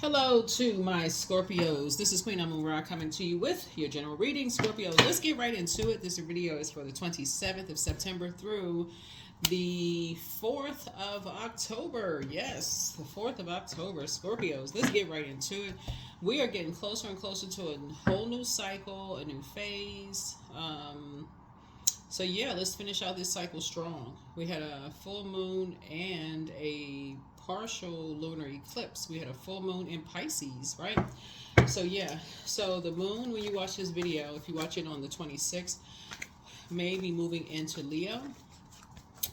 Hello to my Scorpios. This is Queen Amun Ra coming to you with your general reading. Scorpios, let's get right into it. This video is for the 27th of September through the 4th of October. Yes, the 4th of October. Scorpios, let's get right into it. We are getting closer and closer to a whole new cycle, a new phase. So yeah, let's finish out this cycle strong. We had a full moon and a partial lunar eclipse. We had a full moon in Pisces, right? So yeah, so the moon, when you watch this video, if you watch it on the 26th, may be moving into Leo.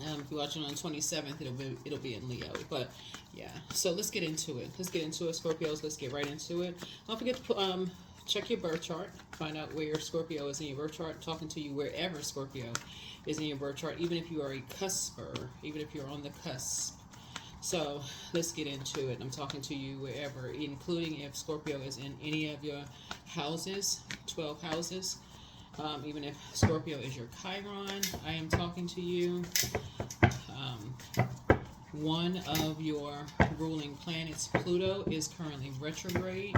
If you watch it on the 27th, it'll be in Leo. But yeah, so let's get into it. Scorpios. Let's get right into it. Don't forget to check your birth chart. Find out where your Scorpio is in your birth chart. I'm talking to you wherever Scorpio is in your birth chart, even if you are a cusper, even if you're on the cusp. So let's get into it. I'm talking to you wherever, including if Scorpio is in any of your houses, 12 houses. Even if Scorpio is your Chiron, I am talking to you. One of your ruling planets, Pluto, is currently retrograde.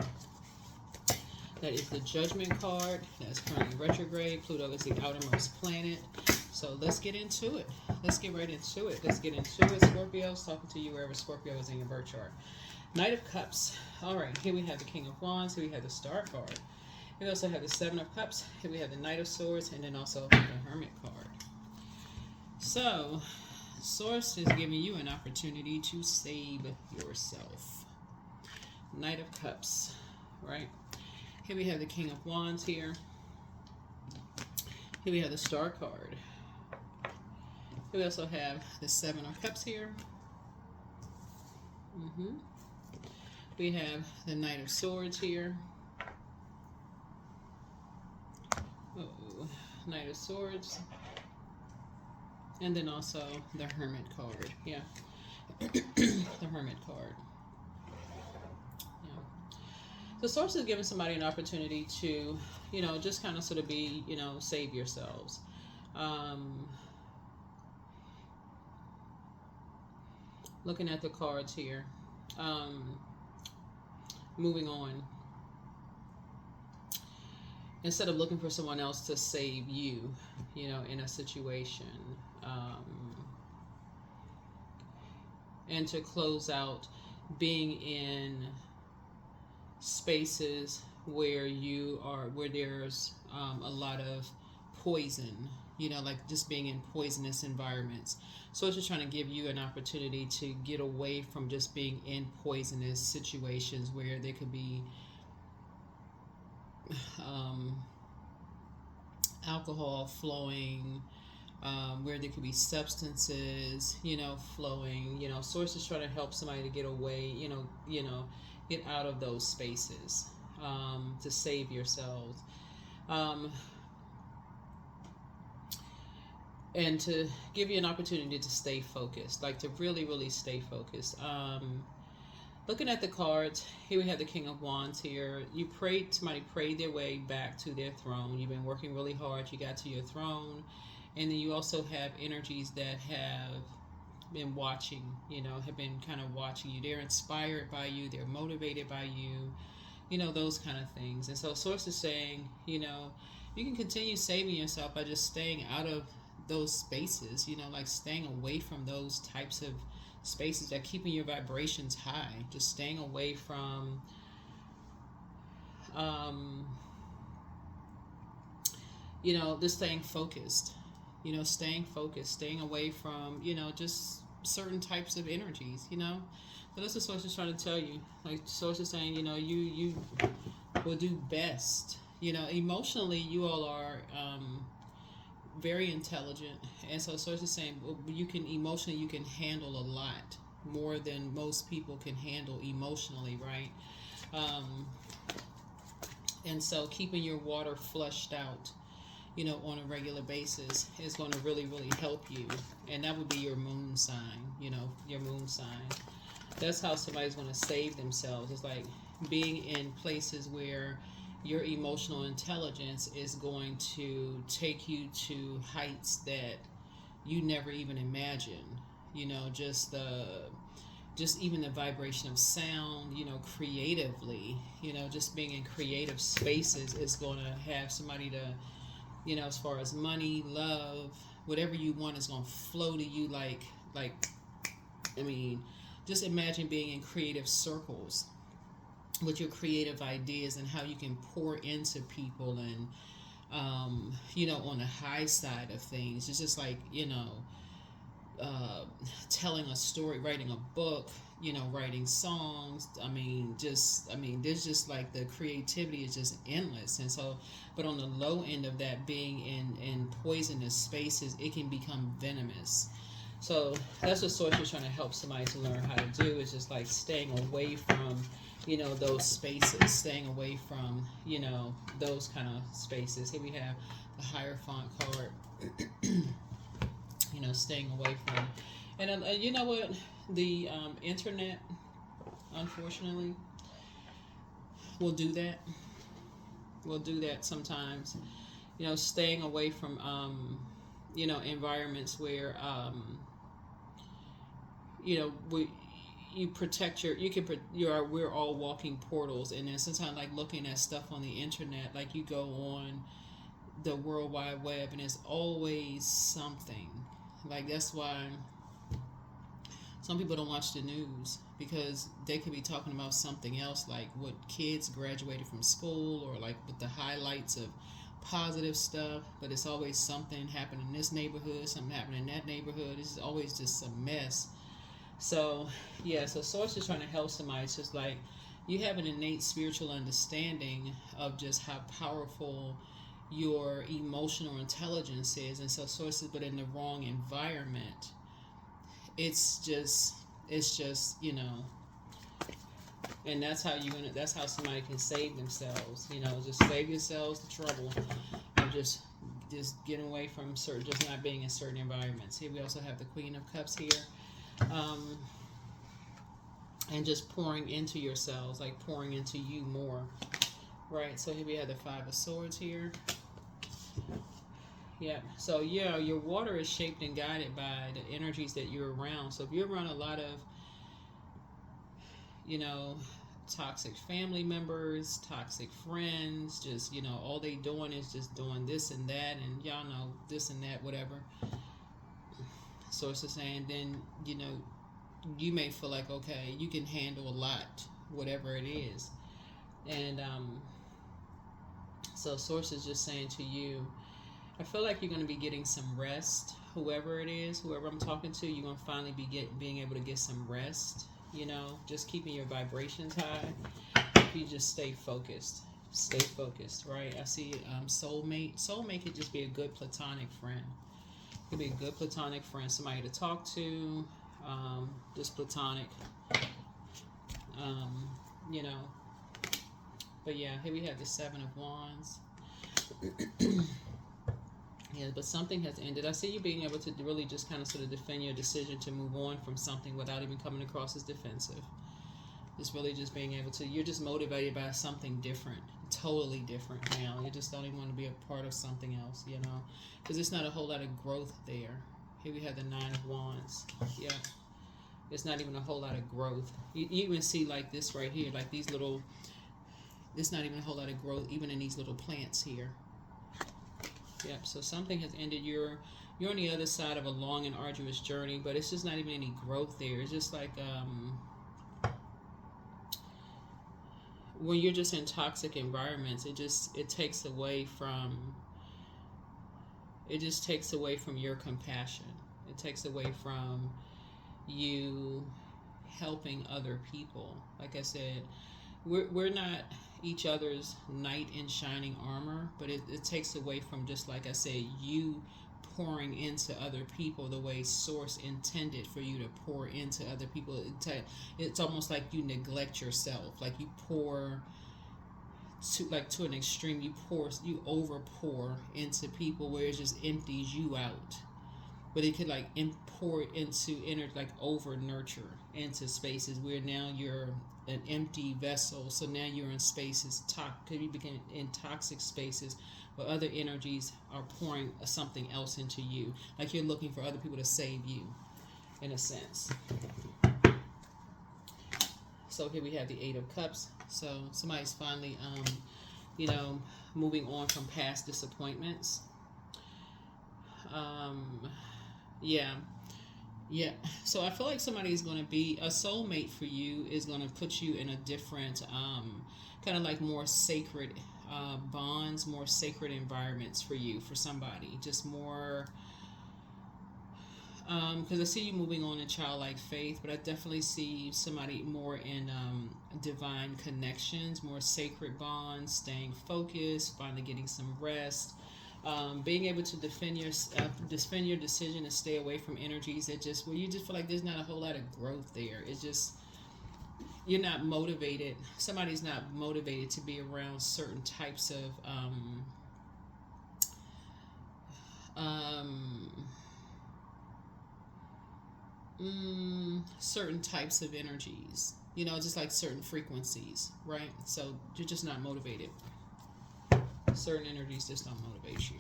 That is the Judgment card. That's currently retrograde. Pluto is the outermost planet. So let's get into it. Let's get right into it. Scorpios, talking to you wherever Scorpio is in your birth chart. Knight of Cups. All right, here we have the King of Wands. Here we have the Star card. We also have the Seven of Cups. Here we have the Knight of Swords, and then also the Hermit card. So, Source is giving you an opportunity to save yourself. Knight of Cups, right? Here we have the King of Wands here. Here we have the Star card. Here we also have the Seven of Cups here. We have the Knight of Swords here. Knight of Swords. And then also the Hermit card. Yeah. The Hermit card. The Source is giving somebody an opportunity to, just kind of sort of be, save yourselves. Looking at the cards here. Moving on. Instead of looking for someone else to save you, in a situation. And to close out being in spaces where there's a lot of poison, like just being in poisonous environments. So it's just trying to give you an opportunity to get away from just being in poisonous situations where there could be alcohol flowing, where there could be substances, flowing. Source is trying to help somebody to get away, get out of those spaces, to save yourselves, and to give you an opportunity to stay focused, like to really, really stay focused. Looking at the cards, here we have the King of Wands here. Somebody prayed their way back to their throne. You've been working really hard. You got to your throne. And then you also have energies that have been watching, have been kind of watching you. They're inspired by you. They're motivated by you, those kind of things. And so Source is saying, you can continue saving yourself by just staying out of those spaces, like staying away from those types of spaces that are keeping your vibrations high. Just staying away from just staying focused, staying away from, just certain types of energies, So that's what Source is trying to tell you. Like Source is saying, you will do best. Emotionally, you all are very intelligent, and so Source is saying, well, you can handle a lot more than most people can handle emotionally, right? And so keeping your water flushed out, on a regular basis is going to really, really help you. And that would be your moon sign, your moon sign. That's how somebody's going to save themselves. It's like being in places where your emotional intelligence is going to take you to heights that you never even imagined. Just the just even the vibration of sound, creatively, just being in creative spaces is going to have somebody to, as far as money, love, whatever you want is going to flow to you I mean, just imagine being in creative circles with your creative ideas and how you can pour into people and, on the high side of things. It's just like, telling a story, writing a book, writing songs. There's just like the creativity is just endless. And so, but on the low end of that, being in poisonous spaces, it can become venomous. So that's what Source is trying to help somebody to learn how to do, is just like staying away from, those spaces, staying away from, those kind of spaces. Here we have the Hierophant card. Staying away from. And you know what? The internet, unfortunately, will do that. Will do that sometimes. Staying away from, environments where, you protect we're all walking portals. And then sometimes, like, looking at stuff on the internet, like, you go on the World Wide Web and there's always something. Like, that's why some people don't watch the news, because they could be talking about something else, like what kids graduated from school, or like with the highlights of positive stuff, but it's always something happening in this neighborhood, something happening in that neighborhood. It's always just a mess. So Source is trying to help somebody. It's just like you have an innate spiritual understanding of just how powerful your emotional intelligence is. And so Source is, but in the wrong environment, it's just and that's how somebody can save themselves. Just save yourselves the trouble of just getting away from just not being in certain environments. Here we also have the Queen of Cups here. And just pouring into yourselves, like pouring into you more, right? So here we have the Five of Swords here. Yeah, so your water is shaped and guided by the energies that you're around. So if you're around a lot of, toxic family members, toxic friends, just, all they doing is just doing this and that, and y'all know this and that, whatever. Source is saying, then, you may feel like, okay, you can handle a lot, whatever it is. And so Source is just saying to you, I feel like you're going to be getting some rest. Whoever it is, whoever I'm talking to, you're going to finally be being able to get some rest. Just keeping your vibrations high. If you just stay focused, right? I see soulmate. Soulmate could just be a good platonic friend. Could be a good platonic friend, somebody to talk to, just platonic. But yeah, here we have the Seven of Wands. Yeah, but something has ended. I see you being able to really just kind of sort of defend your decision to move on from something without even coming across as defensive. Just really just being able to, you're just motivated by something different, totally different now. You just don't even want to be a part of something else, because there's not a whole lot of growth there. Here we have the Nine of Wands. Yeah. There's not even a whole lot of growth. You even see like this right here, like these little, there's not even a whole lot of growth even in these little plants here. Yep, so something has ended. You're on the other side of a long and arduous journey, but it's just not even any growth there. It's just like when you're just in toxic environments, it takes away from your compassion. It takes away from you helping other people. Like I said, we're not each other's knight in shining armor, but it takes away from, just like I said, you pouring into other people the way Source intended for you to pour into other people. It's almost like you neglect yourself, like you pour to an extreme. You over pour into people where it just empties you out. But it could like pour into like over nurture into spaces where now you're an empty vessel. So now you're in spaces, could you begin in toxic spaces where other energies are pouring something else into you. Like you're looking for other people to save you, in a sense. So here we have the Eight of Cups. So somebody's finally, you know, moving on from past disappointments. Yeah. Yeah. So I feel like somebody's going to be a soulmate for you, is going to put you in a different, kind of like more sacred bonds, more sacred environments for you, for somebody. Just more, because I see you moving on in childlike faith, but I definitely see somebody more in divine connections, more sacred bonds, staying focused, finally getting some rest, being able to defend your decision and stay away from energies that just where you just feel like there's not a whole lot of growth there. It's just you're not motivated. Somebody's not motivated to be around certain types of um, certain types of energies, you know, just like certain frequencies, right? So you're just not motivated. Certain energies just don't motivate you.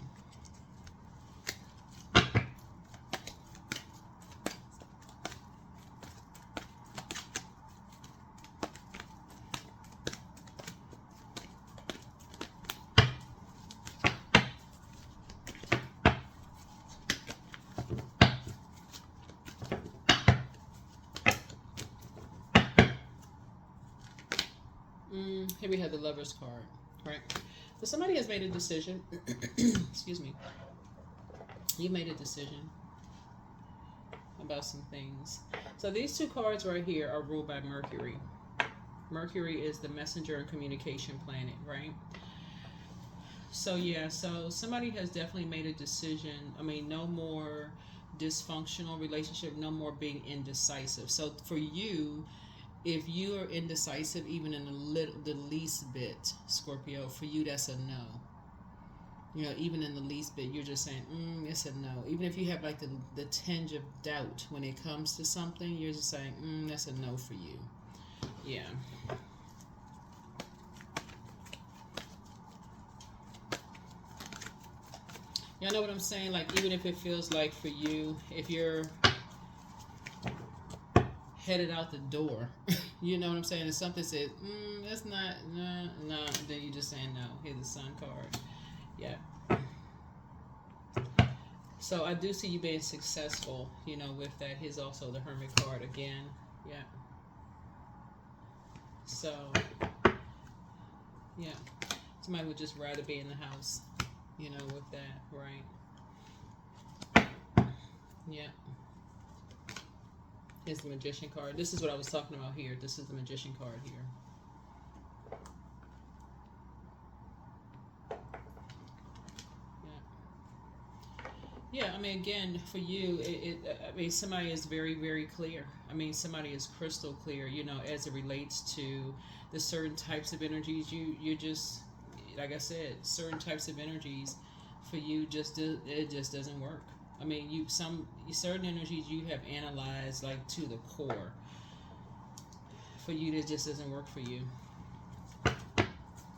Here we have the Lover's card, right? So somebody has made a decision. Excuse me. You made a decision about some things. So these two cards right here are ruled by Mercury. Mercury is the messenger and communication planet, right? So yeah, so somebody has definitely made a decision. I mean, no more dysfunctional relationship, no more being indecisive. So for you, if you are indecisive, even in the least bit, Scorpio, for you that's a no. You know, even in the least bit, you're just saying, it's a no. Even if you have like the tinge of doubt when it comes to something, you're just saying, that's a no for you. Yeah. Y'all know what I'm saying? Like, even if it feels like for you, if you're headed out the door, you know what I'm saying? If something says, that's not, no, then you're just saying no. Here's the Sun card. Yeah. So I do see you being successful, you know, with that. Here's also the Hermit card again. Yeah. So, yeah. Somebody would just rather be in the house, you know, with that, right? Yeah. Here's the Magician card. This is what I was talking about here. This is the Magician card here. Yeah, I mean, again, for you, I mean, somebody is very, very clear. I mean, somebody is crystal clear, you know, as it relates to the certain types of energies. You just, like I said, certain types of energies for you it just doesn't work. I mean, certain energies you have analyzed like to the core. For you, it just doesn't work for you.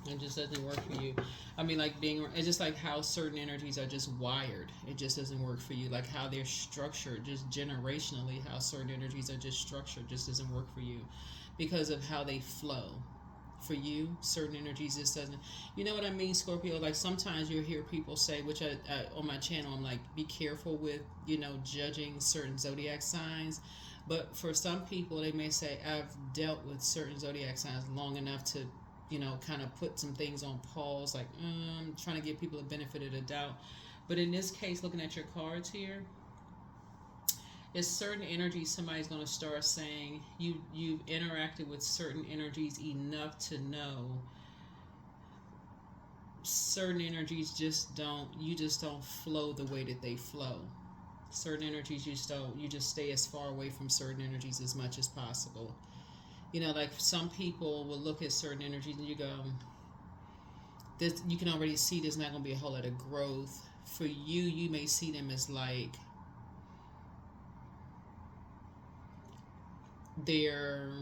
It just doesn't work for you. I mean, like it's just like how certain energies are just wired. It just doesn't work for you. Like how they're structured, just generationally, how certain energies are just structured, just doesn't work for you because of how they flow. For you, certain energies just doesn't. You know what I mean, Scorpio? Like sometimes you'll hear people say, which I on my channel, I'm like, be careful with, you know, judging certain zodiac signs. But for some people, they may say, I've dealt with certain zodiac signs long enough to, you know, kind of put some things on pause, like I'm trying to give people a benefit of the doubt. But in this case, looking at your cards here, it's certain energies somebody's going to start saying you've interacted with certain energies enough to know certain energies just don't flow the way that they flow. Certain energies you just stay as far away from certain energies as much as possible. You know, like some people will look at certain energies and you go, you can already see there's not going to be a whole lot of growth. For you, you may see them as like they're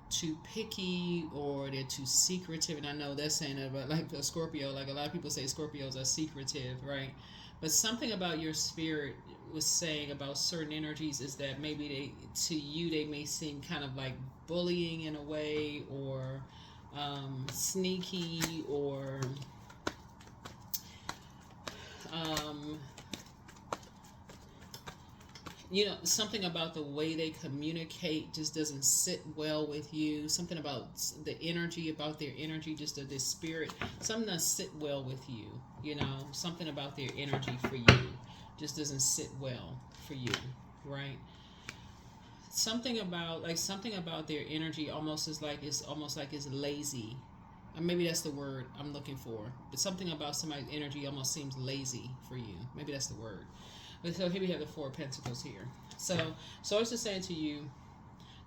too picky or they're too secretive. And I know that's saying that about like a Scorpio. Like a lot of people say Scorpios are secretive, right? But something about your spirit was saying about certain energies is that maybe to you they may seem kind of like bullying in a way, or sneaky, or something about the way they communicate just doesn't sit well with you. Something about the energy, about their energy, just their spirit, something doesn't sit well with you. Something about their energy for you just doesn't sit well for you, right? Something about their energy almost is like it's lazy. Maybe that's the word I'm looking for. But something about somebody's energy almost seems lazy for you. Maybe that's the word. But so here we have the Four of Pentacles here. So I was just saying to you,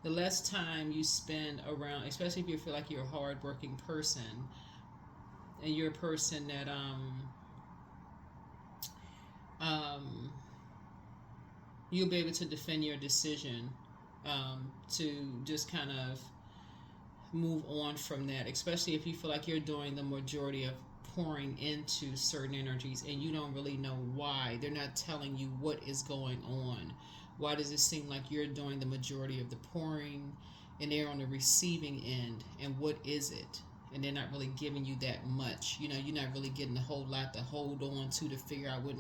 the less time you spend around, especially if you feel like you're a hard-working person, and you're a person that you'll be able to defend your decision, to just kind of move on from that, especially if you feel like you're doing the majority of pouring into certain energies and you don't really know why. They're not telling you what is going on. Why does it seem like you're doing the majority of the pouring and they're on the receiving end? And what is it? And they're not really giving you that much. You're not really getting a whole lot to hold on to figure out what.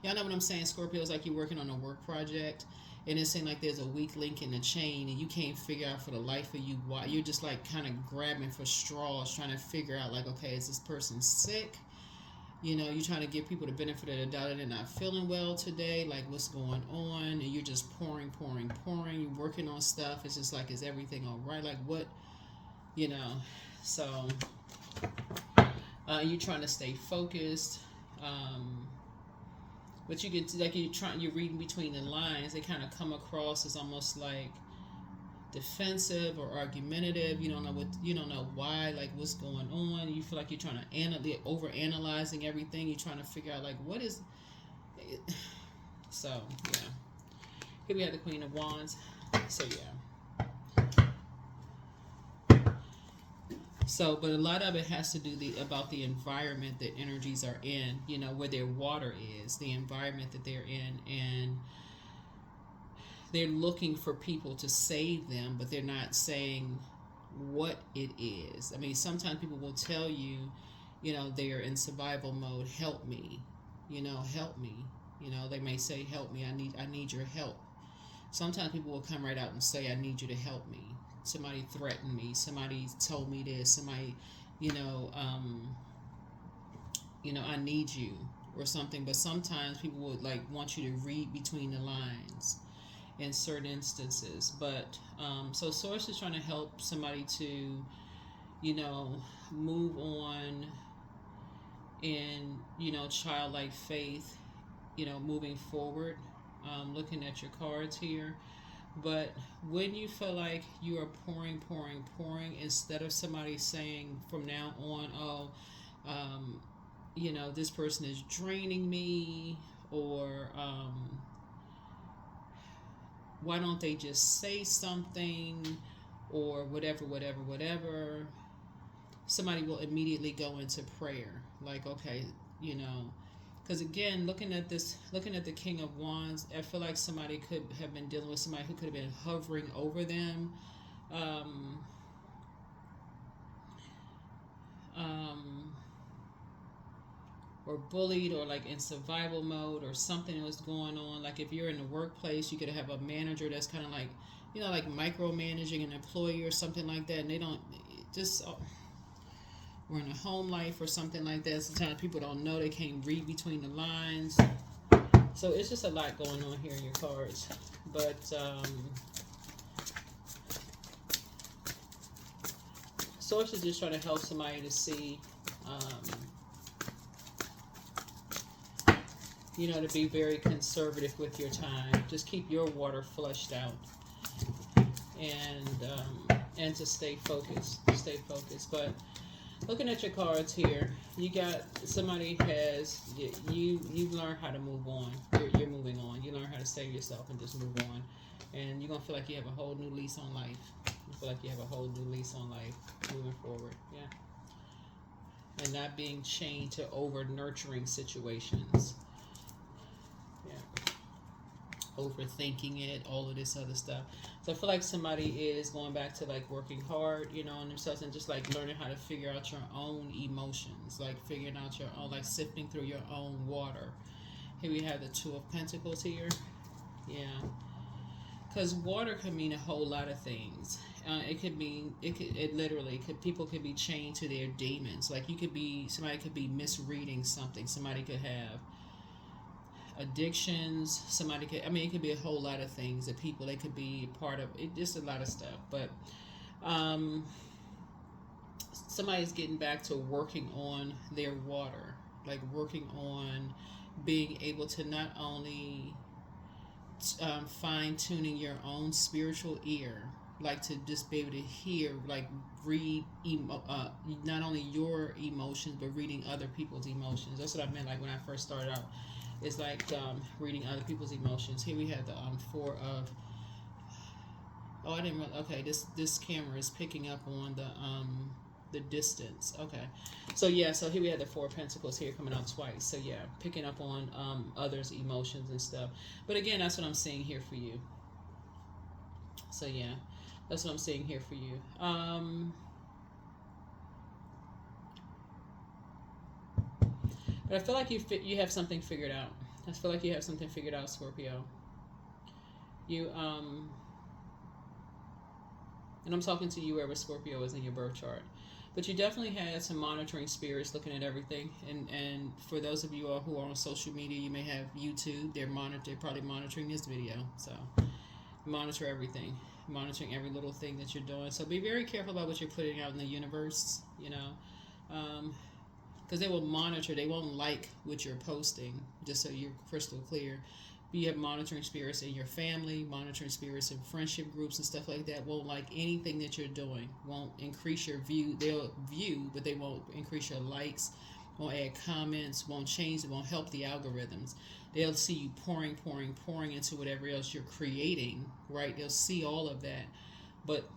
Y'all know what I'm saying? Scorpio, is like you're working on a work project and it seems like there's a weak link in the chain and you can't figure out for the life of you why. You're just like kind of grabbing for straws, trying to figure out like, okay, is this person sick? You're trying to give people the benefit of the doubt and they're not feeling well today, like what's going on, and you're just pouring. You're working on stuff. It's just like, is everything all right? Like what, so you're trying to stay focused. But you get like you're reading between the lines. They kind of come across as almost like defensive or argumentative. You don't know why, like what's going on. You feel like you're trying to over analyzing everything. You're trying to figure out like what is it. So yeah, here we have the Queen of Wands. So yeah. So, but a lot of it has to do about the environment that energies are in, where their water is, the environment that they're in, and they're looking for people to save them, but they're not saying what it is. I mean, sometimes people will tell you, they're in survival mode, help me, help me. They may say, help me, I need your help. Sometimes people will come right out and say, I need you to help me. Somebody threatened me. Somebody told me this. Somebody, I need you or something. But sometimes people would like want you to read between the lines in certain instances. But so Source is trying to help somebody to, move on in, childlike faith, moving forward. Looking at your cards here. But when you feel like you are pouring, instead of somebody saying from now on, this person is draining me, or why don't they just say something, or whatever, somebody will immediately go into prayer. Like, okay, because again, looking at the King of Wands, I feel like somebody could have been dealing with somebody who could have been hovering over them, or bullied, or like in survival mode, or something was going on. Like if you're in the workplace, you could have a manager that's kind of like, like micromanaging an employee or something like that, and they don't just. Or in a home life or something like that. Sometimes people don't know, they can't read between the lines. So it's just a lot going on here in your cards. But Source is just trying to help somebody to see, to be very conservative with your time. Just keep your water flushed out. And to stay focused. But looking at your cards here, you got somebody you've learned how to move on. You're moving on. You learn how to save yourself and just move on. And you're going to feel like you have a whole new lease on life. You feel like you have a whole new lease on life moving forward. Yeah. And not being chained to over nurturing situations. Yeah. overthinking it, all of this other stuff. So I feel like somebody is going back to like working hard, you know, on themselves, and just like learning how to figure out your own emotions, like figuring out your own, like sifting through your own water. Here we have the Two of Pentacles here. Yeah. Because water could mean a whole lot of things. It could mean, people could be chained to their demons. Like somebody could be misreading something. Somebody could have addictions. It could be a whole lot of things that they could be part of. Just a lot of stuff. But somebody's getting back to working on their water. Like working on being able to not only fine-tuning your own spiritual ear, like to just be able to hear, like read not only your emotions but reading other people's emotions. That's what I meant like when I first started out. It's like reading other people's emotions. Here we have the Four of, I didn't really, okay, this camera is picking up on the distance. Okay, so yeah, so here we have the Four of Pentacles here coming out twice. So yeah, picking up on others' emotions and stuff. But again, that's what I'm seeing here for you. So yeah, that's what I'm seeing here for you. But I feel like you have something figured out. I feel like you have something figured out, Scorpio. And I'm talking to you wherever Scorpio is in your birth chart. But you definitely had some monitoring spirits looking at everything. And for those of you who are on social media, you may have YouTube. They're probably monitoring this video. So monitor everything. Monitoring every little thing that you're doing. So be very careful about what you're putting out in the universe, you know. Because they will monitor. They won't like what you're posting, just so you're crystal clear. You have monitoring spirits in your family, monitoring spirits in friendship groups and stuff like that. Won't like anything that you're doing. Won't increase your view. They'll view, but they won't increase your likes. Won't add comments. Won't change it. Won't help the algorithms. They'll see you pouring into whatever else you're creating, right? They'll see all of that. But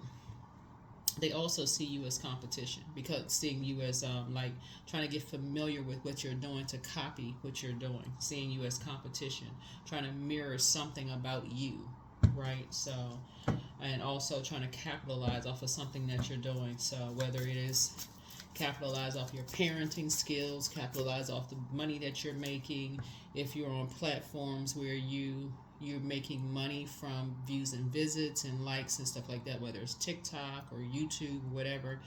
they also see you as competition, because seeing you as like trying to get familiar with what you're doing to copy what you're doing, seeing you as competition, trying to mirror something about you, right? So, and also trying to capitalize off of something that you're doing. So whether it is capitalize off your parenting skills, capitalize off the money that you're making, if you're on platforms where you're making money from views and visits and likes and stuff like that, whether it's TikTok or YouTube or whatever,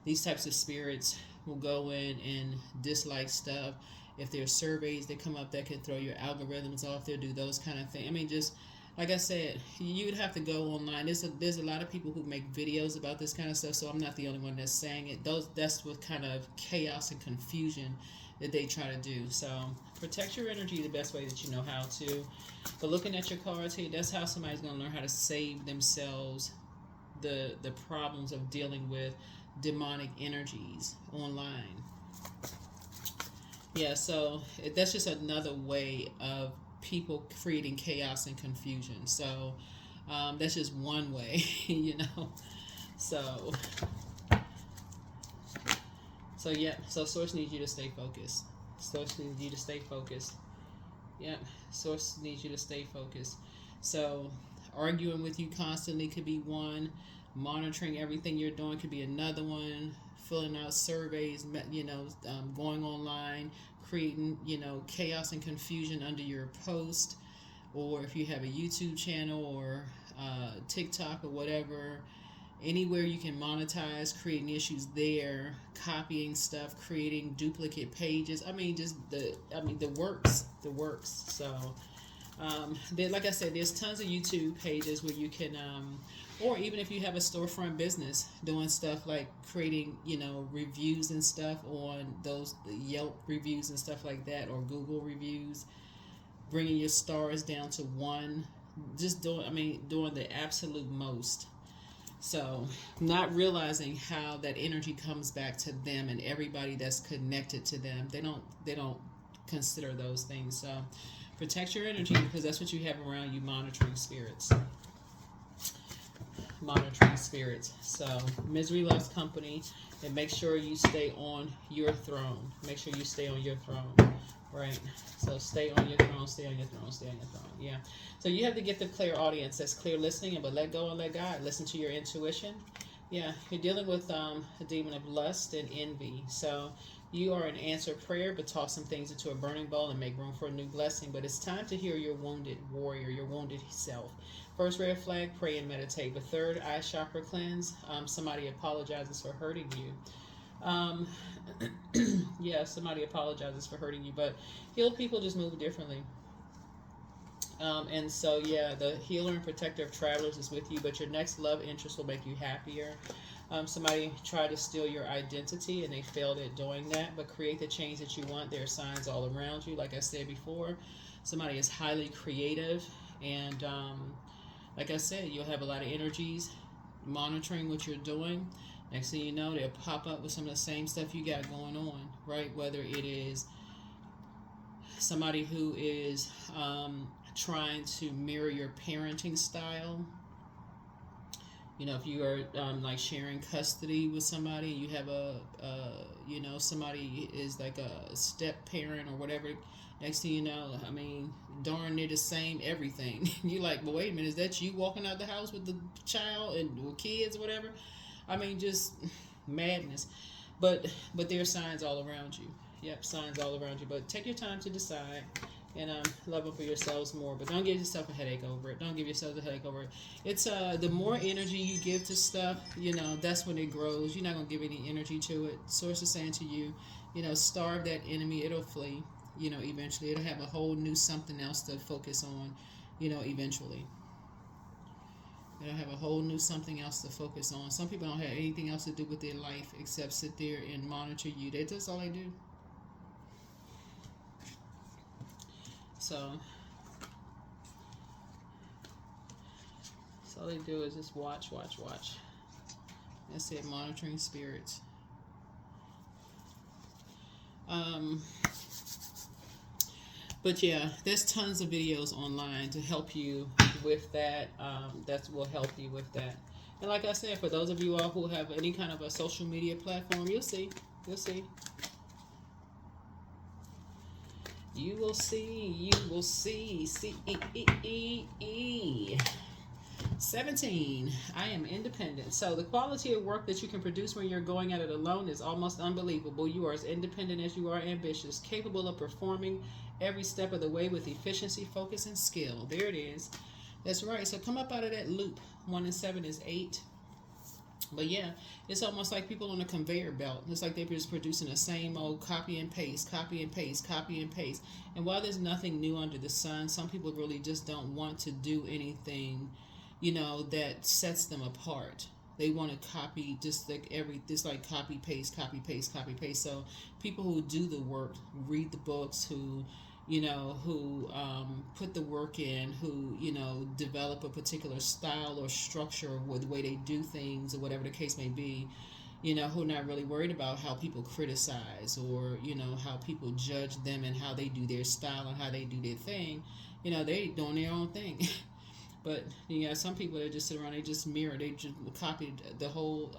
these types of spirits will go in and dislike stuff. If there's surveys that come up that can throw your algorithms off, they'll do those kind of things. I mean, just like I said, you would have to go online. There's a lot of people who make videos about this kind of stuff, so I'm not the only one that's saying it. That's what kind of chaos and confusion that they try to do. So protect your energy the best way that you know how to. But looking at your cards here, that's how somebody's going to learn how to save themselves the problems of dealing with demonic energies online. Yeah, so that's just another way of people creating chaos and confusion. So that's just one way, you know. So yeah, so Source needs you to stay focused. Source needs you to stay focused. Yeah, Source needs you to stay focused. So arguing with you constantly could be one. Monitoring everything you're doing could be another one. Filling out surveys, you know, going online, creating, you know, chaos and confusion under your post. Or if you have a YouTube channel or TikTok or whatever, anywhere you can monetize, creating issues there, copying stuff, creating duplicate pages. I mean, just the works. So, like I said, there's tons of YouTube pages where you can, or even if you have a storefront business, doing stuff like creating, you know, reviews and stuff on those Yelp reviews and stuff like that, or Google reviews, bringing your stars down to 1, just doing the absolute most. So not realizing how that energy comes back to them and everybody that's connected to them. They don't consider those things. So protect your energy, because that's what you have around you, monitoring spirits. So misery loves company, and make sure you stay on your throne. Right. So stay on your throne, stay on your throne, stay on your throne. Yeah. So you have the gift of clear audience. That's clear listening, but let go and let God. Listen to your intuition. Yeah. You're dealing with a demon of lust and envy. So you are an answered prayer, but toss some things into a burning bowl and make room for a new blessing. But it's time to heal your wounded warrior, your wounded self. First red flag, pray and meditate. But third, eye chakra cleanse. Somebody apologizes for hurting you. Yeah, somebody apologizes for hurting you, but healed people just move differently. And so, yeah, the healer and protector of travelers is with you, but your next love interest will make you happier. Somebody tried to steal your identity and they failed at doing that, but create the change that you want. There are signs all around you. Like I said before, somebody is highly creative, and like I said, you'll have a lot of energies monitoring what you're doing. Next thing you know, they'll pop up with some of the same stuff you got going on, right? Whether it is somebody who is trying to mirror your parenting style. You know, if you are like sharing custody with somebody, you have somebody is like a step parent or whatever. Next thing you know, I mean, darn near the same everything. You're like, well, wait a minute, is that you walking out the house with the child and with kids or whatever? I mean, just madness. But there are signs all around you. Yep, signs all around you. But take your time to decide and love them for yourselves more. But don't give yourself a headache over it. Don't give yourself a headache over it. It's the more energy you give to stuff, that's when it grows. You're not gonna give any energy to it. Source is saying to you, starve that enemy. It'll flee. Eventually it'll have a whole new something else to focus on. Eventually. It'll have a whole new something else to focus on. Some people don't have anything else to do with their life except sit there and monitor you. That's all they do. So all they do is just watch. That's it, monitoring spirits. But yeah, there's tons of videos online to help you with that. That will help you with that. And like I said, for those of you all who have any kind of a social media platform, you'll see. You will see. 17. I am independent. So the quality of work that you can produce when you're going at it alone is almost unbelievable. You are as independent as you are ambitious, capable of performing every step of the way with efficiency, focus, and skill. There it is. That's right. So come up out of that loop. 1 and 7 is 8. But yeah, it's almost like people on a conveyor belt. It's like they're just producing the same old copy and paste. And while there's nothing new under the sun, some people really just don't want to do anything, that sets them apart. They want to copy just like copy paste. So people who do the work, read the books, who put the work in, who develop a particular style or structure with the way they do things or whatever the case may be, who are not really worried about how people criticize or how people judge them and how they do their style and how they do their thing. They doing their own thing. But some people that just sit around, they just mirror, they just copied the whole.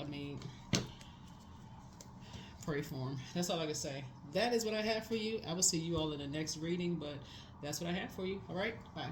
Pray for them. That's all I can say. That is what I have for you. I will see you all in the next reading, but that's what I have for you. All right, bye.